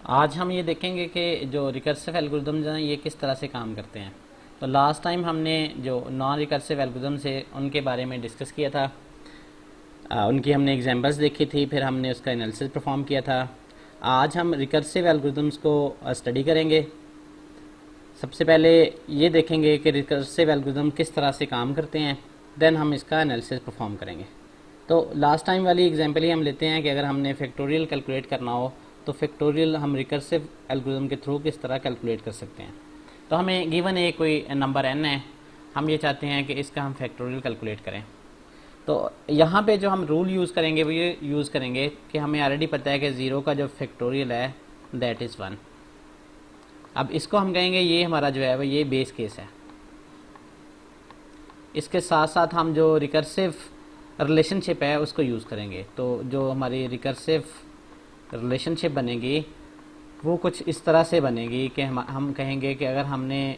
आज हम ये देखेंगे कि जो रिकर्सिव एल्गोरिदम्स हैं ये किस तरह से काम करते हैं। तो लास्ट टाइम हमने जो नॉन रिकर्सिव एल्गोरिदम्स है उनके बारे में डिस्कस किया था। उनकी हमने एग्जांपल्स देखी थी, फिर हमने उसका एनालिसिस परफॉर्म किया था। आज हम रिकर्सिव एल्गोरिदम्स को स्टडी करेंगे। सबसे पहले ये देखेंगे कि रिकर्सिव एल्गोरिदम किस तरह से काम करते हैं, देन हम इसका एनालिसिस परफॉर्म करेंगे। तो लास्ट टाइम वाली एग्जांपल ही हम लेते हैं कि अगर हमने फैक्टोरियल कैलकुलेट करना हो तो फैक्टोरियल हम रिकर्सिव एल्गोरिदम के थ्रू किस तरह कैलकुलेट कर सकते हैं। तो हमें गिवन है कोई नंबर n है, हम ये चाहते हैं कि इसका हम फैक्टोरियल कैलकुलेट करें। तो यहाँ पे जो हम रूल यूज़ करेंगे वो ये यूज़ करेंगे कि हमें ऑलरेडी पता है कि ज़ीरो का जो फैक्टोरियल है दैट इज़ 1। अब इसको हम कहेंगे ये हमारा जो है वो ये बेस केस है। इसके साथ साथ हम जो रिकर्सिव रिलेशनशिप है उसको यूज़ करेंगे। तो जो हमारी रिकर्सिव रिलेशनशिप बनेगी वो कुछ इस तरह से बनेगी कि हम कहेंगे कि अगर हमने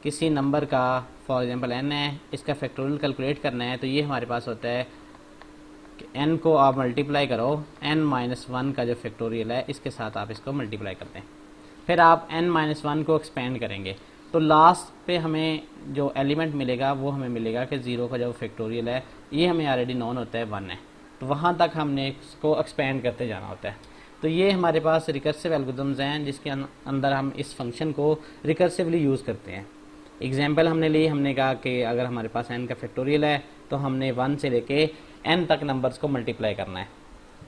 किसी नंबर का फॉर एग्जांपल n है, इसका फैक्टोरियल कैलकुलेट करना है तो ये हमारे पास होता है कि n को आप मल्टीप्लाई करो n-1 का जो फैक्टोरियल है इसके साथ आप इसको मल्टीप्लाई करते हैं, फिर आप n-1 को एक्सपेंड करेंगे तो लास्ट पे हमें जो एलिमेंट मिलेगा वो हमें मिलेगा कि ज़ीरो का जो फैक्टोरियल है ये हमें ऑलरेडी नॉन होता है 1 है। तो वहाँ तक हमने इसको एक्सपेंड करते जाना होता है। तो ये हमारे पास रिकर्सिव एल्गोरिदम्स हैं जिसके अंदर हम इस फंक्शन को रिकर्सिवली यूज़ करते हैं। एग्जाम्पल हमने ली, हमने कहा कि अगर हमारे पास n का फैक्टोरियल है तो हमने 1 से लेके n तक नंबर्स को मल्टीप्लाई करना है।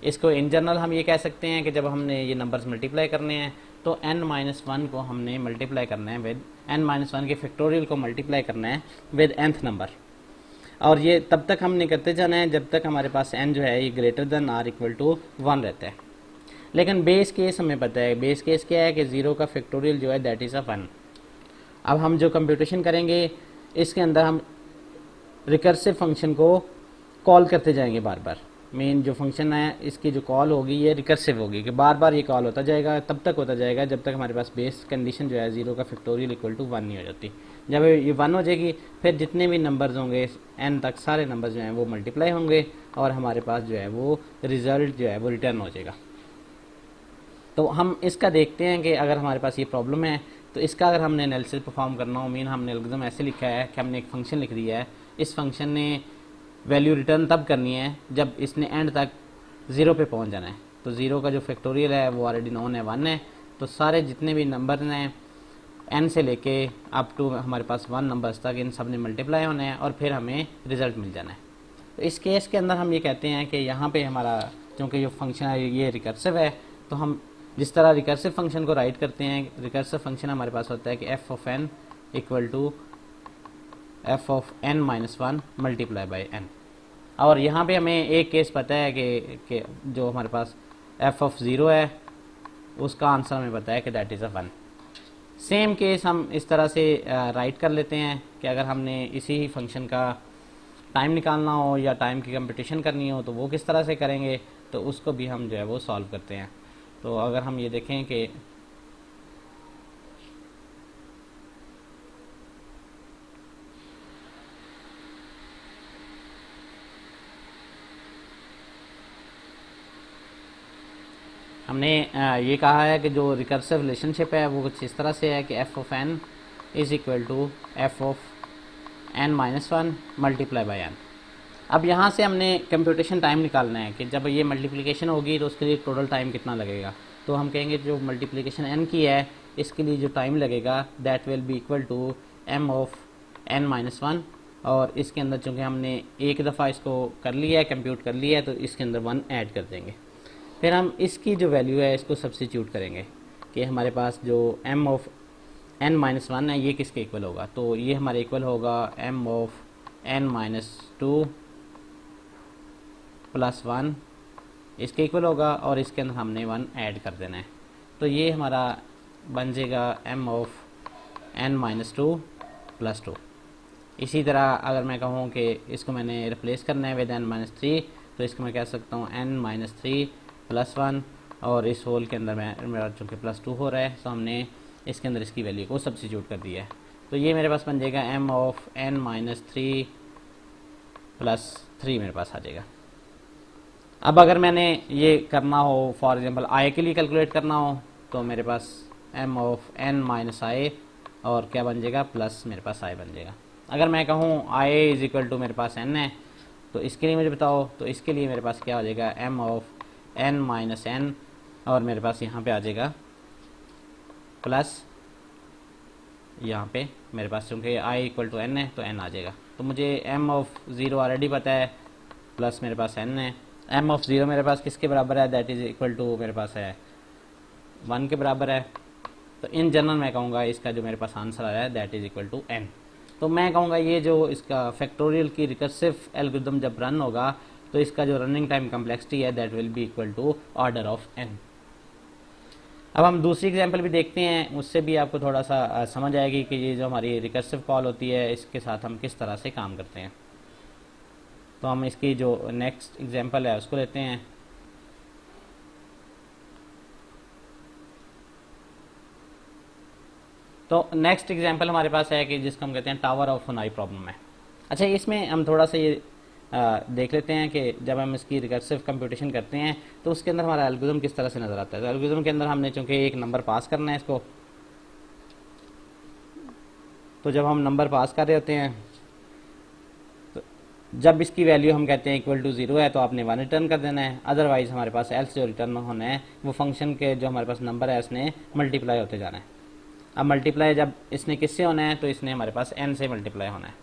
इसको इन जनरल हम ये कह सकते हैं कि जब हमने ये नंबर्स मल्टीप्लाई करने हैं तो n-1 को हमने मल्टीप्लाई करना है विद n-1 के फैक्टोरियल को मल्टीप्लाई करना है विद nth नंबर। और ये तब तक हमने करते जाना है जब तक हमारे पास n जो है ये greater than or equal to 1 रहता है। लेकिन बेस केस हमें पता है, बेस केस क्या है कि ज़ीरो का फैक्टोरियल जो है दैट इज़ 1। अब हम जो कंप्यूटेशन करेंगे इसके अंदर हम रिकर्सिव फंक्शन को कॉल करते जाएंगे बार बार। मेन जो फंक्शन है इसकी जो कॉल होगी ये रिकर्सिव होगी कि बार बार ये कॉल होता जाएगा, तब तक होता जाएगा जब तक हमारे पास बेस कंडीशन जो है ज़ीरो का फैक्टोरियल इक्वल टू 1 नहीं हो जाती। जब ये 1 हो जाएगी फिर जितने भी नंबर्स होंगे n तक सारे नंबर्स जो हैं वो मल्टीप्लाई होंगे और हमारे पास जो है वो रिज़ल्ट जो है वो रिटर्न हो जाएगा। तो हम इसका देखते हैं कि अगर हमारे पास ये प्रॉब्लम है तो इसका अगर हमने एनालिसिस परफॉर्म करना हो, मीन हमने एल्गोरिथम ऐसे लिखा है कि हमने एक फंक्शन लिख दिया है, इस फंक्शन ने वैल्यू रिटर्न तब करनी है जब इसने एंड तक ज़ीरो पे पहुंच जाना है। तो ज़ीरो का जो फैक्टोरियल है वो ऑलरेडी नोन है 1 है। तो सारे जितने भी नंबर हैं n से लेके अप टू हमारे पास 1 नंबर्स तक इन सब ने मल्टीप्लाई होना है और फिर हमें रिज़ल्ट मिल जाना है। तो इस केस के अंदर हम ये कहते हैं कि यहाँ पे हमारा क्योंकि जो फंक्शन है ये रिकर्सिव है तो हम जिस तरह रिकर्सिव फंक्शन को राइट करते हैं, रिकर्सिव फंक्शन हमारे पास होता है कि f of n equal to f of n-1 multiply by n। और यहाँ पे हमें एक केस पता है कि जो हमारे पास f ऑफ 0 है उसका आंसर हमें पता है कि दैट इज़ 1। सेम केस हम इस तरह से राइट कर लेते हैं कि अगर हमने इसी ही फंक्शन का टाइम निकालना हो या टाइम की कंपटीशन करनी हो तो वो किस तरह से करेंगे, तो उसको भी हम जो है वो सॉल्व करते हैं। तो अगर हम ये देखें कि हमने ये कहा है कि जो रिकर्सिव रिलेशनशिप है वो कुछ इस तरह से है कि f of n is equal to f of n-1 multiply by n। अब यहाँ से हमने कंप्यूटेशन टाइम निकालना है कि जब ये मल्टीप्लिकेशन होगी तो उसके लिए टोटल टाइम कितना लगेगा। तो हम कहेंगे जो मल्टीप्लिकेशन n की है इसके लिए जो टाइम लगेगा that will be equal to m of n-1। और इसके अंदर चूँकि हमने एक दफ़ा इसको कर लिया है, कंप्यूट कर लिया है, तो इसके अंदर 1 ऐड कर देंगे। फिर हम इसकी जो वैल्यू है इसको सब्स्टिट्यूट करेंगे कि हमारे पास जो m ऑफ n-1 है ये किसके इक्वल होगा। तो ये हमारे इक्वल होगा m ऑफ n-2 प्लस 1 इसके इक्वल होगा और इसके अंदर हमने 1 ऐड कर देना है। तो ये हमारा बन जाएगा m ऑफ n-2 प्लस 2। इसी तरह अगर मैं कहूँ कि इसको मैंने रिप्लेस करना है विद n-3 तो इसको मैं कह सकता हूँ n-3 प्लस 1 और इस होल के अंदर मेरा चूँकि प्लस 2 हो रहा है तो हमने इसके अंदर इसकी वैल्यू को सब्स्टिट्यूट कर दिया है। तो ये मेरे पास बन जाएगा m ऑफ n-3 प्लस 3 मेरे पास आ जाएगा। अब अगर मैंने ये करना हो फॉर एग्जांपल i के लिए कैलकुलेट करना हो तो मेरे पास m ऑफ n माइनस आई और क्या बन जाएगा प्लस मेरे पास i बन जाएगा। अगर मैं कहूँ i इज इक्वल टू मेरे पास n है तो इसके लिए मुझे बताओ, तो इसके लिए मेरे पास क्या हो जाएगा m of n minus n और मेरे पास यहाँ पे आ जाएगा प्लस यहाँ पे मेरे पास चूँकि i इक्वल टू n है तो n आ जाएगा। तो मुझे m ऑफ 0 ऑलरेडी पता है प्लस मेरे पास n है। m ऑफ 0 मेरे पास किसके बराबर है, दैट इज इक्वल टू मेरे पास है 1 के बराबर है। तो इन जनरल मैं कहूँगा इसका जो मेरे पास आंसर आया है that is equal to n। तो मैं कहूँगा ये जो इसका फैक्टोरियल की रिकर्सिव एल्गोरिथम जब रन होगा तो इसका जो रनिंग टाइम कम्प्लेक्सिटी है that will be equal to order of n। अब हम दूसरी एग्जांपल भी देखते हैं, उससे भी आपको थोड़ा सा समझ आएगी कि ये जो हमारी रिकर्सिव कॉल होती है इसके साथ हम किस तरह से काम करते हैं। तो हम इसकी जो नेक्स्ट एग्जांपल है उसको लेते हैं। तो नेक्स्ट एग्जांपल हमारे पास है कि जिसको हम कहते हैं टावर ऑफ हुनाई प्रॉब्लम है। अच्छा, इसमें हम थोड़ा सा ये देख लेते हैं कि जब हम इसकी रिकर्सिव कंप्यूटेशन करते हैं तो उसके अंदर हमारा एल्गोरिथम किस तरह से नज़र आता है। तो एल्गोरिथम के अंदर हमने चूँकि एक नंबर पास करना है इसको, तो जब हम नंबर पास कर रहे होते हैं तो जब इसकी वैल्यू हम कहते हैं इक्वल टू 0 है तो आपने 1 रिटर्न कर देना है, अदरवाइज हमारे पास एल्स जो रिटर्न होना है वो फंक्शन के जो हमारे पास नंबर है उसने मल्टीप्लाई होते जाना है। अब मल्टीप्लाई जब इसने किससे होना है तो इसने हमारे पास n से मल्टीप्लाई होना है।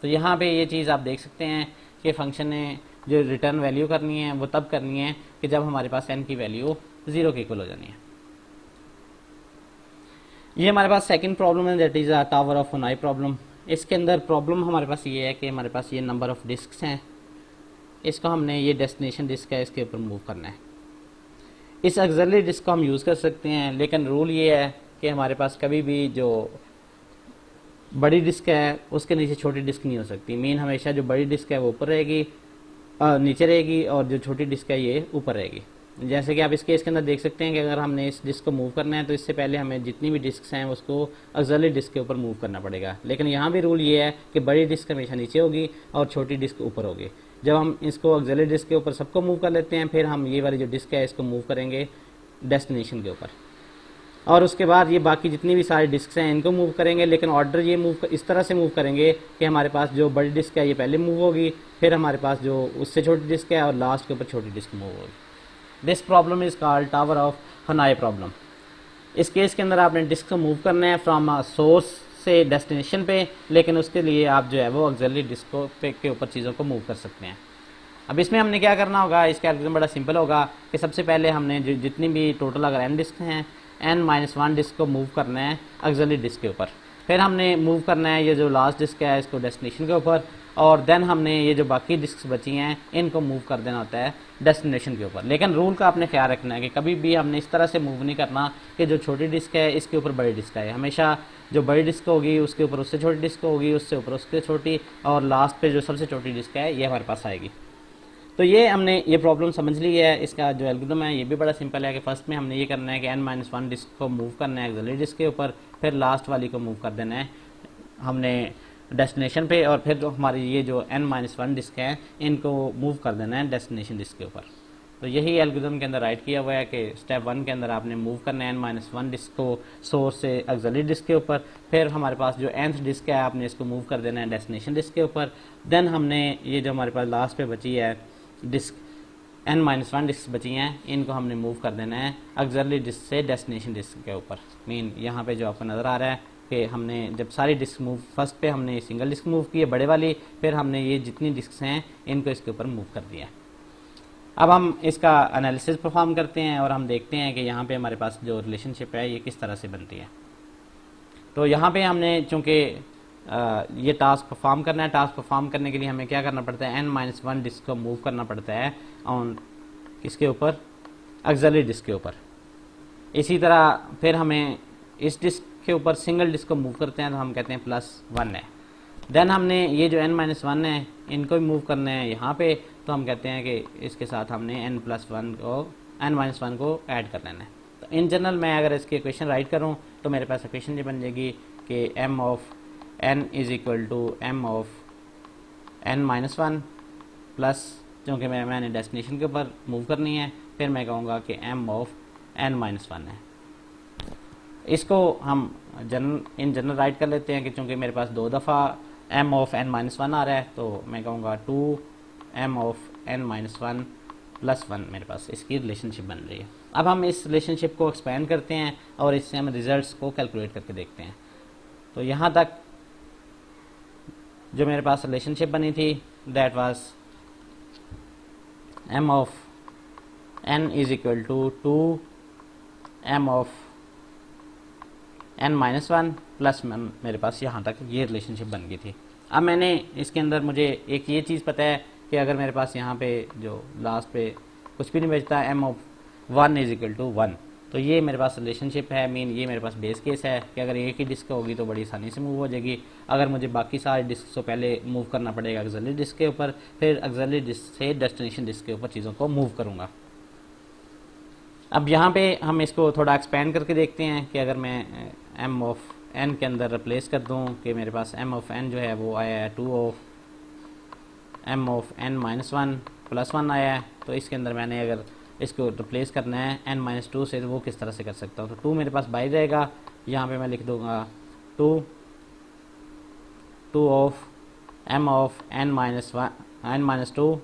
तो यहाँ पे ये चीज़ आप देख सकते हैं कि फंक्शन ने जो रिटर्न वैल्यू करनी है वो तब करनी है कि जब हमारे पास n की वैल्यू 0 के इक्वल हो जानी है। ये हमारे पास सेकंड प्रॉब्लम है that is a tower of Hanoi problem. इसके अंदर प्रॉब्लम हमारे पास ये है कि हमारे पास ये नंबर ऑफ डिस्क्स हैं, इसको हमने ये डेस्टिनेशन डिस्क है इसके ऊपर मूव करना है। इस ऑक्सिलरी डिस्क को हम यूज़ कर सकते हैं, लेकिन रूल ये है कि हमारे पास कभी भी जो बड़ी डिस्क है उसके नीचे छोटी डिस्क नहीं हो सकती। मेन हमेशा जो बड़ी डिस्क है वो ऊपर रहेगी, नीचे रहेगी, और जो छोटी डिस्क है ये ऊपर रहेगी। जैसे कि आप इस केस के अंदर देख सकते हैं कि अगर हमने इस डिस्क को मूव करना है तो इससे पहले हमें जितनी भी डिस्क हैं उसको ऑक्सिलरी डिस्क के ऊपर मूव करना पड़ेगा। लेकिन यहाँ भी रूल ये है कि बड़ी डिस्क हमेशा नीचे होगी और छोटी डिस्क ऊपर होगी। जब हम इसको ऑक्सिलरी डिस्क के ऊपर सबको मूव कर लेते हैं फिर हम ये वाली जो डिस्क है इसको मूव करेंगे डेस्टिनेशन के ऊपर, और उसके बाद ये बाकी जितनी भी सारी डिस्क हैं इनको मूव करेंगे। लेकिन ऑर्डर ये मूव इस तरह से मूव करेंगे कि हमारे पास जो बड़ी डिस्क है ये पहले मूव होगी, फिर हमारे पास जो उससे छोटी डिस्क है और लास्ट के ऊपर छोटी डिस्क मूव होगी। This problem is called tower of Hanoi problem. इस केस के अंदर आपने डिस्क को मूव करना है फ्रॉम सोर्स से डेस्टिनेशन पे, लेकिन उसके लिए आप जो है वो ऑक्सिलरी डिस्क के ऊपर चीज़ों को मूव कर सकते हैं। अब इसमें हमने क्या करना होगा, इसका एल्गोरिथम बड़ा सिंपल होगा कि सबसे पहले हमने जितनी भी टोटल अगर n डिस्क हैं n-1 डिस्क को मूव करना है ऑक्सिलरी डिस्क के ऊपर, फिर हमने मूव करना है ये जो लास्ट डिस्क है इसको डेस्टिनेशन के ऊपर, और देन हमने ये जो बाकी डिस्क बची हैं इनको मूव कर देना होता है डेस्टिनेशन के ऊपर। लेकिन रूल का आपने ख्याल रखना है कि कभी भी हमने इस तरह से मूव नहीं करना कि जो छोटी डिस्क है इसके ऊपर बड़ी डिस्क है। हमेशा जो बड़ी डिस्क होगी उसके ऊपर उससे छोटी डिस्क होगी, उससे ऊपर उससे छोटी, और लास्ट पे जो सबसे छोटी डिस्क है ये हमारे पास आएगी। तो ये हमने ये प्रॉब्लम समझ ली है। इसका जो एल्गोरिथम है ये भी बड़ा सिंपल है कि फर्स्ट में हमने ये करना है कि n-1 डिस्क को मूव करना है ऑक्सिलरी डिस्क के ऊपर, फिर लास्ट वाली को मूव कर देना है हमने डेस्टिनेशन पे, और फिर जो हमारी ये जो n-1 डिस्क है इनको मूव कर देना है डेस्टिनेशन डिस्क के ऊपर। तो यही एल्गोरिथम के अंदर राइट किया हुआ है कि स्टेप 1 के अंदर आपने मूव करना है n-1 डिस्क को सोर्स से ऑक्सिलरी डिस्क के ऊपर, फिर हमारे पास जो nth डिस्क है आपने इसको मूव कर देना है डेस्टिनेशन डिस्क के ऊपर, देन हमने ये जो हमारे पास लास्ट पे बची है डिस्क n-1 डिस्क बची हैं इनको हमने मूव कर देना है ऑक्सिलरी डिस्क से डेस्टिनेशन डिस्क के ऊपर। मीन यहाँ पे जो आपको नज़र आ रहा है कि हमने जब सारी डिस्क मूव, फर्स्ट पे हमने सिंगल डिस्क मूव की है बड़े वाली, फिर हमने ये जितनी डिस्क हैं इनको इसके ऊपर मूव कर दिया। अब हम इसका एनालिसिस परफॉर्म करते हैं और हम देखते हैं कि यहाँ पे हमारे पास जो रिलेशनशिप है ये किस तरह से बनती है। तो यहाँ पे हमने चूँकि ये टास्क परफॉर्म करना है, टास्क परफॉर्म करने के लिए हमें क्या करना पड़ता है n-1 डिस्क को मूव करना पड़ता है ऑन किसके ऊपर, ऑक्सिलरी डिस्क के ऊपर। इसी तरह फिर हमें इस डिस्क के ऊपर सिंगल डिस्क को मूव करते हैं तो हम कहते हैं +1 है। देन हमने ये जो n-1 है इनको भी मूव करना है यहाँ पे, तो हम कहते हैं कि इसके साथ हमने n-1 को ऐड कर लेना है। तो इन जनरल मैं अगर इसकी इक्वेशन राइट करूँ तो मेरे पास इक्वेशन ये बन जाएगी कि m of n is equal to m of N minus one plus, क्योंकि मैंने डेस्टिनेशन के ऊपर मूव करनी है, फिर मैं कहूँगा कि M of N minus one है। इसको हम इन जनरल राइट कर लेते हैं कि चूँकि मेरे पास दो दफ़ा M of N minus one आ रहा है, तो मैं कहूँगा two M of N minus one plus one मेरे पास इसकी रिलेशनशिप बन रही है। अब हम इस रिलेशनशिप को एक्सपेंड करते हैं और इससे हम रिजल्ट्स को कैलकुलेट करके देखते हैं। तो यहाँ तक जो मेरे पास रिलेशनशिप बनी थी that was M of N is equal to two M of N minus one plus मेरे पास यहाँ तक ये रिलेशनशिप बन गई थी। अब मैंने इसके अंदर मुझे एक ये चीज़ पता है कि अगर मेरे पास यहाँ पे जो लास्ट पे कुछ भी नहीं बचता, M of one is equal to one, तो ये मेरे पास रिलेशनशिप है। मीन ये मेरे पास बेस केस है कि अगर एक ही डिस्क होगी तो बड़ी आसानी से मूव हो जाएगी। अगर मुझे बाकी सारे डिस्क से पहले मूव करना पड़ेगा ऑक्सिलरी डिस्क के ऊपर, फिर ऑक्सिलरी डिस्क से डेस्टिनेशन डिस्क के ऊपर चीज़ों को मूव करूँगा। अब यहाँ पे हम इसको थोड़ा एक्सपेंड करके देखते हैं कि अगर मैं एम ऑफ एन के अंदर रिप्लेस कर दूँ कि मेरे पास एम ऑफ एन जो है वो आया है two of M of N minus one plus one आया है। तो इसके अंदर मैंने अगर इसको रिप्लेस करना है एन माइनस टू से, तो वो किस तरह से कर सकता हूँ। तो टू मेरे पास बाहर रहेगा, यहाँ पे मैं लिख दूँगा two of N minus two,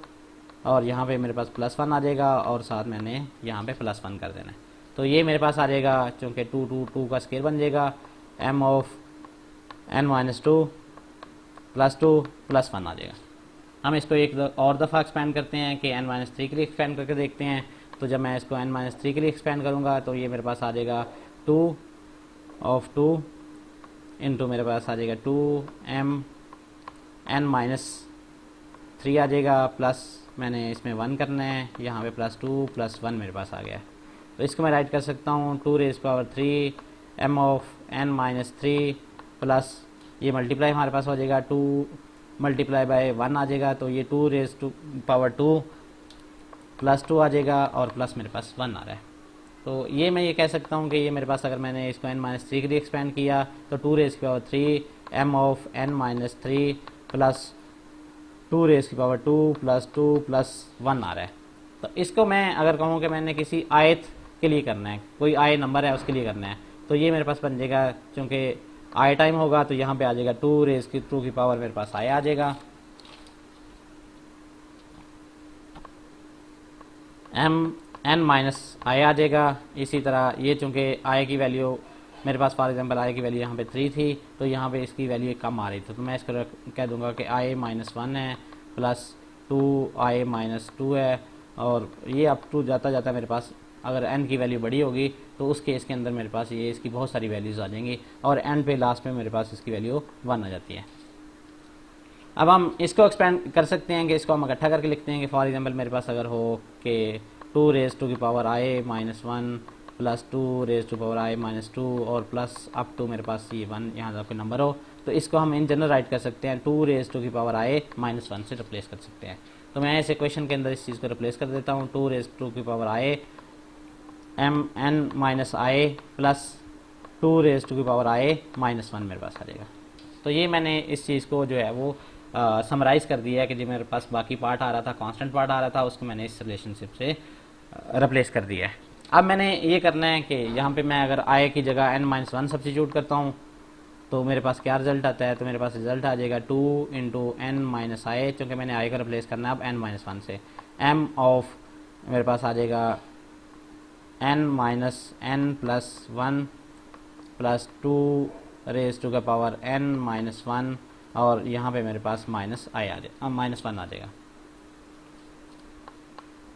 और यहाँ पे मेरे पास प्लस वन आ जाएगा और साथ मैंने यहाँ पे प्लस वन कर देना है। तो ये मेरे पास आ जाएगा, चूँकि टू का स्केयर बन जाएगा, M of N minus two plus one आ जाएगा। हम इसको एक और दफ़ा एक्सपेंड करते हैं कि एन माइनस थ्री के लिए एक्सपेंड करके देखते हैं। तो जब मैं इसको एन माइनस थ्री के लिए एक्सपेंड करूँगा तो ये मेरे पास आ जाएगा टू ऑफ टू इंटू मेरे पास आ जाएगा two M N minus three आ जाएगा, प्लस मैंने इसमें वन करना है, यहाँ पे प्लस टू प्लस वन मेरे पास आ गया। तो इसको मैं राइट कर सकता हूँ two raise power three M of N minus three plus ये मल्टीप्लाई हमारे पास हो जाएगा टू मल्टीप्लाई बाय वन आ जाएगा, तो ये two raise to power two plus two आ जाएगा और प्लस मेरे पास वन आ रहा है। तो ये मैं ये कह सकता हूँ कि ये मेरे पास अगर मैंने इसको एन माइनस थ्री के लिए एक्सपेंड किया तो टू रेज की power three M of N minus three plus two raise की पावर टू प्लस वन आ रहा है। तो इसको मैं अगर कहूँ कि मैंने किसी आयत के लिए करना है, कोई आय नंबर है उसके लिए करना है, तो ये मेरे पास बन जाएगा, क्योंकि आई टाइम होगा तो यहाँ पे आ जाएगा टू रेज की टू की पावर मेरे पास आई आ जाएगा, एम एन माइनस आई आ जाएगा। इसी तरह ये चूँकि आई की वैल्यू मेरे पास फॉर एग्जांपल आई की वैल्यू यहाँ पे थ्री थी, तो यहाँ पे इसकी वैल्यू कम आ रही थी, तो मैं इसको कह दूंगा कि आई माइनस वन है plus two I minus to है, और ये अप टू जाता जाता मेरे पास अगर n की वैल्यू बड़ी होगी तो उस केस के अंदर मेरे पास ये इसकी बहुत सारी वैल्यूज़ आ जाएंगी और n पे लास्ट में मेरे पास इसकी वैल्यू वन आ जाती है। अब हम इसको एक्सपेंड कर सकते हैं कि इसको हम इकट्ठा करके लिखते हैं कि फॉर एग्जांपल मेरे पास अगर हो कि टू रेज टू की power I minus one plus two raise to power I minus two और प्लस अप टू मेरे पास ये वन यहाँ तक कोई नंबर हो, तो इसको हम इन जनरल राइट कर सकते हैं टू रेज टू की पावर आई माइनस वन से रिप्लेस कर सकते हैं। तो मैं इस इक्वेशन के अंदर इस चीज़ को रिप्लेस कर देता हूँ, टू रेज टू की power I M N minus I plus two raise two की पावर आई माइनस वन मेरे पास आ जाएगा। तो ये मैंने इस चीज़ को जो है वो समराइज़ कर दिया है कि जो मेरे पास बाकी पार्ट आ रहा था, कांस्टेंट पार्ट आ रहा था, उसको मैंने इस रिलेशनशिप से रिप्लेस कर दिया है। अब मैंने ये करना है कि यहाँ पे मैं अगर आई की जगह एन माइनस वन सब्सिट्यूट करता हूँ तो मेरे पास क्या रिजल्ट आता है, तो मेरे पास रिजल्ट आ जाएगा two into N minus I, चूँकि मैंने आई का रिप्लेस करना है अब एन माइनस वन से, एम ऑफ मेरे पास आ जाएगा N minus N plus one plus two raise two का पावर एन माइनस वन, और यहाँ पे मेरे पास माइनस आई आ जाएगा, माइनस वन आ जाएगा।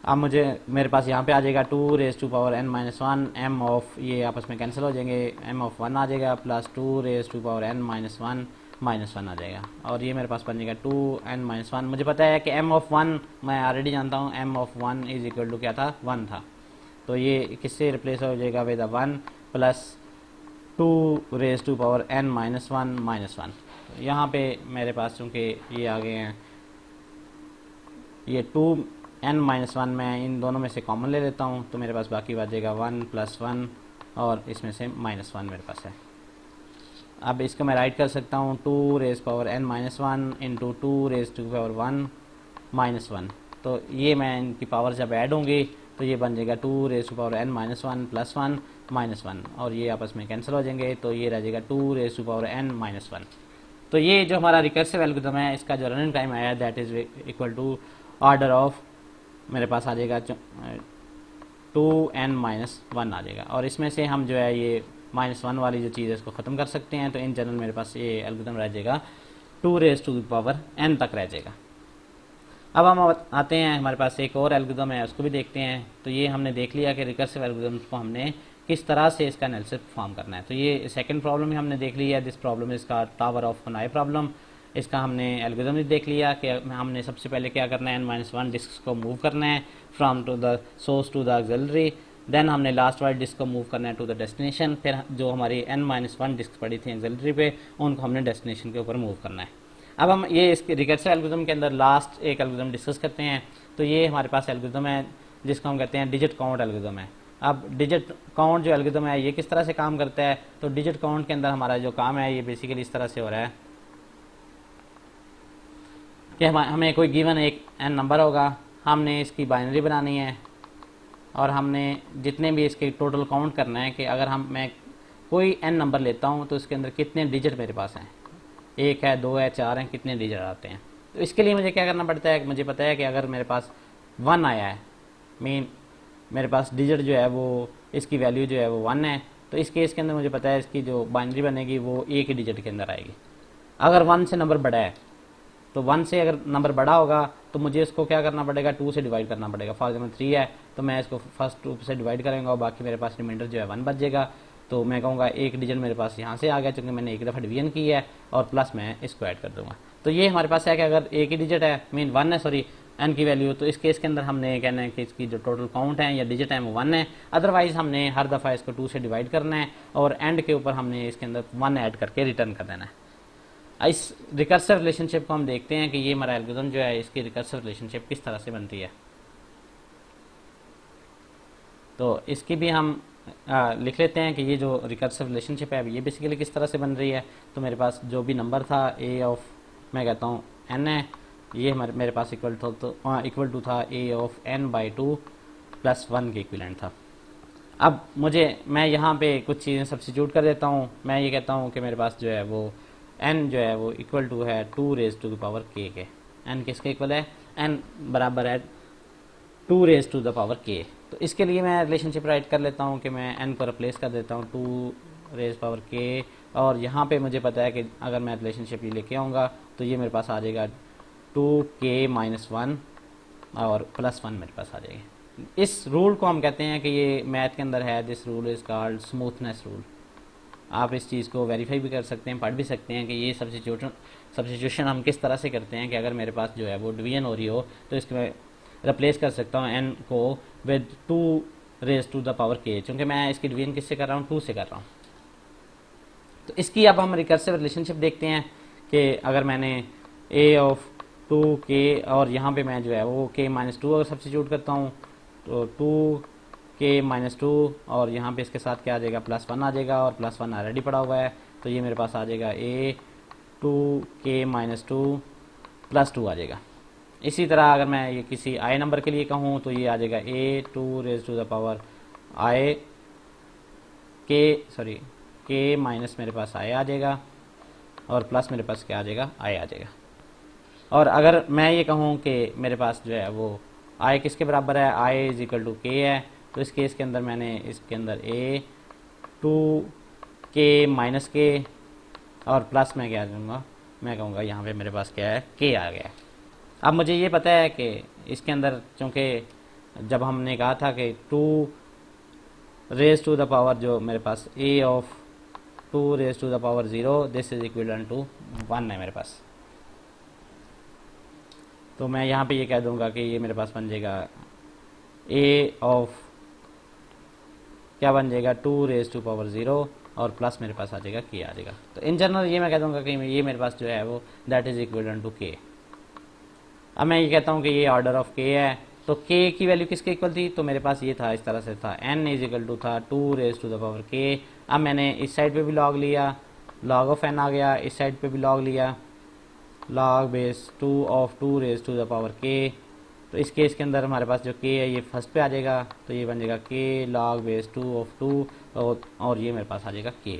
अब मुझे मेरे पास यहाँ पे आ जाएगा two raise to power N minus one, M of ये आपस में कैंसिल हो जाएंगे, एम ऑफ वन आ जाएगा plus two raise to power N minus one one आ जाएगा, और ये मेरे पास बन जाएगा टू एन माइनस वन। मुझे पता है कि एम ऑफ वन मैं ऑलरेडी जानता हूँ, M of one is equal to क्या था, वन था, तो ये किससे रिप्लेस हो जाएगा with one plus two raise to power N minus one. यहाँ पे मेरे पास चूँकि ये आ गए हैं ये टू एन माइनस वन, मैं इन दोनों में से कॉमन ले लेता हूँ तो मेरे पास बाकी बचेगा वन प्लस वन और इसमें से माइनस वन मेरे पास है। अब इसको मैं राइट कर सकता हूँ 2 raise power n minus one into 2 raise to power 1 minus one. तो ये मैं इनकी पावर जब ऐड होंगी तो ये बन जाएगा 2 raise to power n minus one plus one minus one, और ये आपस में कैंसिल हो जाएंगे, तो ये रह जाएगा 2 raise to power n minus one. तो ये जो हमारा रिकर्सिव एल्गोरिथम है, इसका जो रनिंग टाइम आया that is equal to order of, मेरे पास आ जाएगा 2n माइनस वन आ जाएगा, और इसमें से हम जो है ये माइनस वन वाली जो चीज़ है इसको ख़त्म कर सकते हैं। तो इन जनरल मेरे पास ये एल्गोरिथम रह जाएगा 2 रेज टू पावर n तक रह जाएगा। अब हम आते हैं, हमारे पास एक और एल्गोरिथम है, उसको भी देखते हैं। तो ये हमने देख लिया कि रिकर्सिव एल्गोरिथम को हमने किस तरह से इसका एनालिसिस परफॉर्म करना है। तो ये सेकंड प्रॉब्लम ही हमने देख लिया, दिस प्रॉब्लम इसका टावर ऑफ कोनाई प्रॉब्लम। इसका हमने एल्गोरिथम भी देख लिया कि हमने सबसे पहले क्या करना है, n-1 डिस्क को मूव करना है from to the source to the auxiliary, then हमने लास्ट वाली डिस्क को मूव करना है टू द डेस्टिनेशन, फिर जो हमारी n-1 डिस्क पड़ी थी ऑक्सिलरी पे उनको हमने डेस्टिनेशन के ऊपर मूव करना है। अब हम ये इसके रिकर्सिव एल्गोरिथम के अंदर लास्ट एक एल्गोरिथम डिस्कस करते हैं। तो ये हमारे पास एल्गोरिथम है जिसको हम कहते हैं डिजिट काउंट एल्गोरिथम है। अब डिजिट काउंट जो एल्गोरिथम है ये किस तरह से काम करता है, तो डिजिट काउंट के अंदर हमारा जो काम है ये बेसिकली इस तरह से हो रहा है कि हमें कोई गिवन एक n नंबर होगा, हमने इसकी बाइनरी बनानी है और हमने जितने भी इसके टोटल काउंट करना है कि अगर मैं कोई n नंबर लेता हूँ तो इसके अंदर कितने डिजिट मेरे पास हैं, 1 है 2 है 4 हैं, कितने डिजिट आते हैं। तो इसके लिए मुझे क्या करना पड़ता है, मुझे पता है कि अगर मेरे पास 1 आया है, मेरे पास डिजिट जो है वो इसकी वैल्यू जो है वो 1 है, तो इस केस के अंदर मुझे पता है इसकी जो बाइनरी बनेगी वो एक ही डिजिट के अंदर आएगी। अगर 1 से नंबर बड़ा है तो 1 से अगर नंबर बड़ा होगा तो मुझे इसको क्या करना पड़ेगा, 2 से डिवाइड करना पड़ेगा। फॉर एग्जाम्पल 3 है तो मैं इसको फर्स्ट 2 से डिवाइड करूँगा और बाकी मेरे पास रिमाइंडर जो है 1 बच जाएगा। तो मैं कहूँगा एक डिजिट मेरे पास यहाँ से आ गया क्योंकि मैंने एक दफ़ा डिवीजन की है, और प्लस मैं इसको ऐड कर दूँगा। तो ये हमारे पास है कि अगर एक ही डिजिट है, मीन 1 है, सॉरी n की वैल्यू, तो इस केस के अंदर हमने कहना है कि इसकी जो टोटल काउंट है या डिजिट है वो 1 है। अदरवाइज हमने हर दफ़ा इसको 2 से डिवाइड करना है और एंड के ऊपर हमने इसके अंदर 1 ऐड करके रिटर्न कर देना है। इस रिकर्सिव रिलेशनशिप को हम देखते हैं कि ये हमारा एल्गोरिथम जो है इसकी रिकर्सिव रिलेशनशिप किस तरह से बनती है। तो इसकी भी हम लिख लेते हैं कि ये जो रिकर्सिव रिलेशनशिप है ये बेसिकली किस तरह से बन रही है। तो मेरे पास जो भी नंबर था a ऑफ, मैं कहता हूँ n है, ये मेरे पास इक्वल टू था a of n by 2 plus 1 के इक्विवेलेंट था। अब मैं यहाँ पे कुछ चीज़ें सब्स्टिट्यूट कर देता हूँ। मैं ये कहता हूँ कि मेरे पास जो है वो n जो है वो इक्वल टू है 2 raise to the power k k. n किसके इक्वल है, n बराबर है 2 raise to the power k। तो इसके लिए मैं रिलेशनशिप राइट कर लेता हूँ कि मैं n को रिप्लेस कर देता हूँ 2 रेज पावर k, और यहाँ पे मुझे पता है कि अगर मैं रिलेशनशिप ये लेके आऊँगा तो ये मेरे पास आ जाएगा 2k माइनस 1 और प्लस 1 मेरे पास आ जाएगी। इस रूल को हम कहते हैं कि ये मैथ के अंदर है, this rule is called smoothness rule. आप इस चीज़ को वेरीफाई भी कर सकते हैं, पढ़ भी सकते हैं कि ये सब्स्टिट्यूशन हम किस तरह से करते हैं कि अगर मेरे पास जो है वो डिवीजन हो रही हो तो इसको मैं रिप्लेस कर सकता हूँ n को with 2 raise to the power k, क्योंकि मैं इसकी डिवीजन किससे कर रहा हूँ, 2 से कर रहा हूँ। तो इसकी अब हम रिकर्सिव रिलेशनशिप देखते हैं कि अगर मैंने a ऑफ 2k और यहाँ पे मैं जो है वो k माइनस 2 अगर सब्स्टिट्यूट करता हूँ तो 2k माइनस 2 और यहाँ पे इसके साथ क्या आ जाएगा, प्लस 1 आ जाएगा, और प्लस 1 ऑलरेडी पड़ा हुआ है तो ये मेरे पास आ जाएगा a 2k माइनस 2 प्लस 2 आ जाएगा। इसी तरह अगर मैं ये किसी i नंबर के लिए कहूँ तो ये आ जाएगा a 2 raise to the power i k minus मेरे पास i आ जाएगा और प्लस मेरे पास क्या आ जाएगा, i आ जाएगा। और अगर मैं ये कहूँ कि मेरे पास जो है वो i किसके बराबर है, i is equal to k है, तो इस केस के अंदर मैंने इसके अंदर a 2k माइनस k और प्लस में क्या दूँगा, मैं कहूँगा यहाँ पे मेरे पास क्या है, k आ गया। अब मुझे ये पता है कि इसके अंदर चूँकि जब हमने कहा था कि 2 रेज टू द पावर जो मेरे पास a of 2 raise to the power 0 this is equivalent to 1 है मेरे पास, तो मैं यहाँ पे ये कह दूँगा कि ये मेरे पास बन जाएगा a ऑफ क्या बन जाएगा 2 रेज टू पावर 0 और प्लस मेरे पास आ जाएगा k आ जाएगा। तो इन जनरल ये मैं कह दूँगा कि ये मेरे पास जो है वो that is equivalent to k। अब मैं ये कहता हूँ कि ये ऑर्डर ऑफ k है, तो k की वैल्यू किसके इक्वल थी, तो मेरे पास ये था, इस तरह से था, n इज इक्वल टू था 2 raise to the power k। अब मैंने इस साइड पे भी लॉग लिया, लॉग ऑफ एन आ गया, इस साइड पे भी लॉग लिया, log base 2 of 2 raise to the power k. तो इस केस के अंदर हमारे पास जो के है ये फर्स्ट पे आ जाएगा, तो ये बन जाएगा के लॉग बेस 2 ऑफ 2 और ये मेरे पास आ जाएगा के।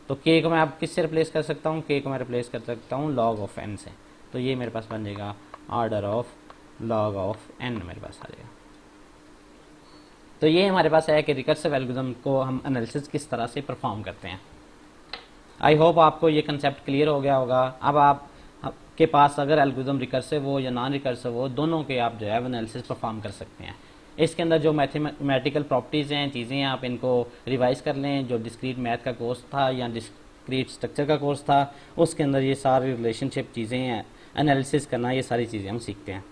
तो के को मैं अब किससे रिप्लेस कर सकता हूँ, के को मैं रिप्लेस कर सकता हूँ लॉग ऑफ एन से। तो ये मेरे पास बन जाएगा order of log of n मेरे पास आ जाएगा। तो ये हमारे पास है कि रिकर्सिव एल्गोरिथम को हम एनालिसिस किस तरह से परफॉर्म करते हैं। आई होप आपको ये कंसेप्ट क्लियर हो गया होगा। अब आपके पास अगर एल्गोरिथम रिकर्सिव हो या नॉन रिकर्सिव हो, दोनों के आप जो है एनालिसिस परफॉर्म कर सकते हैं। इसके अंदर जो मैथमेटिकल प्रॉपर्टीज़ हैं, चीज़ें हैं, आप इनको रिवाइज कर लें। जो डिस्क्रीट मैथ का कोर्स था या डिस्क्रीट स्ट्रक्चर का कोर्स था, उसके अंदर ये सारी रिलेशनशिप चीज़ें हैं, एनालिसिस करना, ये सारी चीज़ें हम सीखते हैं।